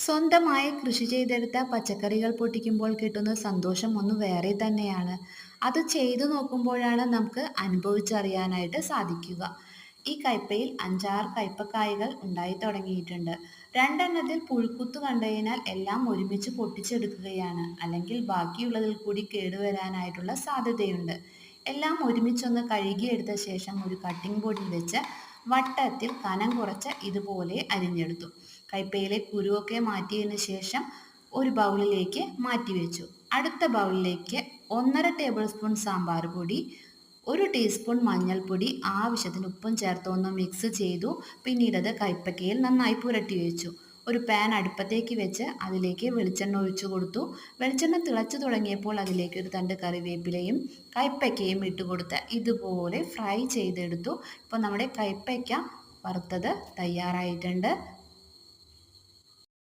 സ്വന്തമായി കൃഷി ചെയ്തെടുത്ത പച്ചക്കറികൾ പൊട്ടിക്കുമ്പോൾ കിട്ടുന്ന സന്തോഷം ഒന്ന് വേറെ തന്നെയാണ്. അത് ചെയ്തു നോക്കുമ്പോഴാണ് നമുക്ക് അനുഭവിച്ചറിയാനായിട്ട് സാധിക്കുക. ഈ കയ്പയിൽ 5-6 കയ്പക്കായകൾ ഉണ്ടായി തുടങ്ങിയിട്ടുണ്ട്. രണ്ടെണ്ണത്തിൽ പുഴുക്കുത്ത് കണ്ടുകഴിഞ്ഞാൽ എല്ലാം ഒരുമിച്ച് പൊട്ടിച്ചെടുക്കുകയാണ്. അല്ലെങ്കിൽ ബാക്കിയുള്ളതിൽ കൂടി കേടുവരാനായിട്ടുള്ള സാധ്യതയുണ്ട്. എല്ലാം ഒരുമിച്ചൊന്ന് കഴുകിയെടുത്ത ശേഷം ഒരു കട്ടിംഗ് ബോർഡിൽ വെച്ച് വട്ടത്തിൽ കനം കുറച്ച് ഇതുപോലെ അരിഞ്ഞെടുത്തു. കയ്പയിലെ കുരുവൊക്കെ മാറ്റിയതിന് ശേഷം ഒരു ബൗളിലേക്ക് മാറ്റി വെച്ചു. അടുത്ത ബൗളിലേക്ക് 1½ ടേബിൾ സ്പൂൺ സാമ്പാർ പൊടി, 1 ടീസ്പൂൺ മഞ്ഞൾപ്പൊടി, ആവശ്യത്തിന് ഉപ്പും ചേർത്ത് ഒന്ന് മിക്സ് ചെയ്തു. പിന്നീട് അത് കയ്പയ്ക്കയിൽ നന്നായി പുരട്ടി വെച്ചു. ഒരു പാൻ അടുപ്പത്തേക്ക് വെച്ച് അതിലേക്ക് വെളിച്ചെണ്ണ ഒഴിച്ചു കൊടുത്തു. വെളിച്ചെണ്ണ തിളച്ചു തുടങ്ങിയപ്പോൾ അതിലേക്ക് ഒരു തണ്ട് കറിവേപ്പിലയും കയ്പയ്ക്കയും ഇട്ട് കൊടുത്ത് ഇതുപോലെ ഫ്രൈ ചെയ്തെടുത്തു. ഇപ്പോൾ നമ്മുടെ കയ്പയ്ക്ക വറുത്തത് തയ്യാറായിട്ടുണ്ട്.